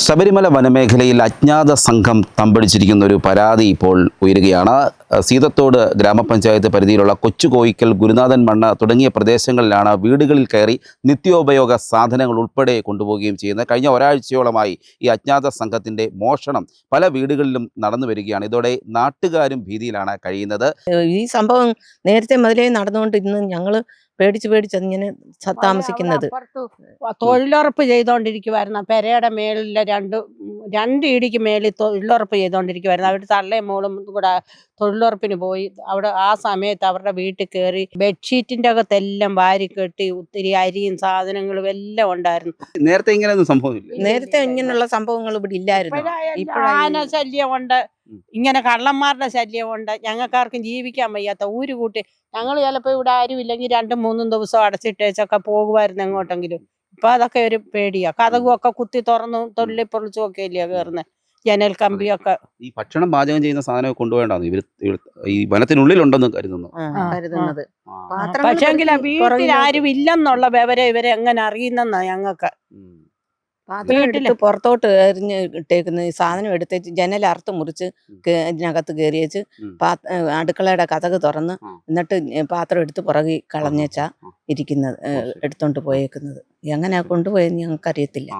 ശബരിമല വനമേഖലയിൽ അജ്ഞാത സംഘം തമ്പടിച്ചിരിക്കുന്ന ഒരു പരാതി ഇപ്പോൾ ഉയരുകയാണ്. സീതത്തോട് ഗ്രാമപഞ്ചായത്ത് പരിധിയിലുള്ള കൊച്ചുകോയിക്കൽ, ഗുരുനാഥൻ മണ്ണ തുടങ്ങിയ പ്രദേശങ്ങളിലാണ് വീടുകളിൽ കയറി നിത്യോപയോഗ സാധനങ്ങൾ ഉൾപ്പെടെ കൊണ്ടുപോവുകയും ചെയ്യുന്നത്. കഴിഞ്ഞ ഒരാഴ്ചയോളമായി ഈ അജ്ഞാത സംഘത്തിൻ്റെ മോഷണം പല വീടുകളിലും നടന്നു വരികയാണ്. ഇതോടെ നാട്ടുകാരും ഭീതിയിലാണ് കഴിയുന്നത്. ഈ സംഭവം നേരത്തെ മുതലേ നടന്നുകൊണ്ട് ഇന്ന് ഞങ്ങൾ പേടിച്ച് ഇങ്ങനെ താമസിക്കുന്നത്. തൊഴിലുറപ്പ് ചെയ്തോണ്ടിരിക്കുവായിരുന്നു. പെരയുടെ മേളിലെ രണ്ട് ഇടിക്ക് മേളിൽ തൊഴിലുറപ്പ് ചെയ്തോണ്ടിരിക്കുവായിരുന്നു. അവരുടെ തള്ളയും മോളും കൂടെ തൊഴിലുറപ്പിന് പോയി. അവിടെ ആ സമയത്ത് അവരുടെ വീട്ടിൽ കയറി ബെഡ്ഷീറ്റിന്റെ അകത്തെല്ലാം വാരി കെട്ടി ഒത്തിരി അരിയും സാധനങ്ങളും എല്ലാം ഉണ്ടായിരുന്നു. നേരത്തെ ഇങ്ങനെയൊന്നും സംഭവമില്ല. നേരത്തെ ഇങ്ങനെയുള്ള സംഭവങ്ങൾ ഇവിടെ ഇല്ലായിരുന്നു. ആന ശല്യമുണ്ട്, ഇങ്ങനെ കള്ളന്മാരുടെ ശല്യമുണ്ട്. ഞങ്ങൾക്കാർക്കും ജീവിക്കാൻ വയ്യാത്ത ഊര് കൂട്ടി ഞങ്ങൾ ചിലപ്പോൾ ഇവിടെ ആരും ഇല്ലെങ്കിൽ 2-3 ദിവസം അടച്ചിട്ടേച്ചൊക്കെ പോകുമായിരുന്നു എങ്ങോട്ടെങ്കിലും. ഇപ്പൊ അതൊക്കെ ഒരു പേടിയാ. കതകും ഒക്കെ കുത്തി തുറന്നു തൊള്ളി പൊളിച്ചും ഒക്കെ ഇല്ലയോ കയറുന്നത്, ജനൽ കമ്പിയൊക്കെ. ഈ ഭക്ഷണം പാചകം ചെയ്യുന്ന സാധനം കൊണ്ടുപോകേണ്ടത് ഇവർ ഈ വനത്തിനുള്ളിലുണ്ടെന്ന് കരുതുന്നത്. പക്ഷേങ്കിൽ വീട്ടിൽ ആരും ഇല്ലെന്നുള്ള വിവരം ഇവരെ എങ്ങനെ അറിയുന്നെന്നാ ഞങ്ങൾക്ക്. വീട്ടില് പുറത്തോട്ട് എറിഞ്ഞ് ഇട്ടേക്കുന്ന ഈ സാധനം എടുത്തേച്ച് ജനൽ അറുത്ത് മുറിച്ച് ഇതിനകത്ത് കയറിയേച്ച് അടുക്കളയുടെ കതക് തുറന്ന് എന്നിട്ട് പാത്രം എടുത്ത് പുറകെ കളഞ്ഞേച്ചാ ഇരിക്കുന്നത്, എടുത്തോണ്ട് പോയേക്കുന്നത്. എങ്ങനെയാ കൊണ്ടുപോയെന്ന് ഞങ്ങൾക്ക് അറിയത്തില്ല.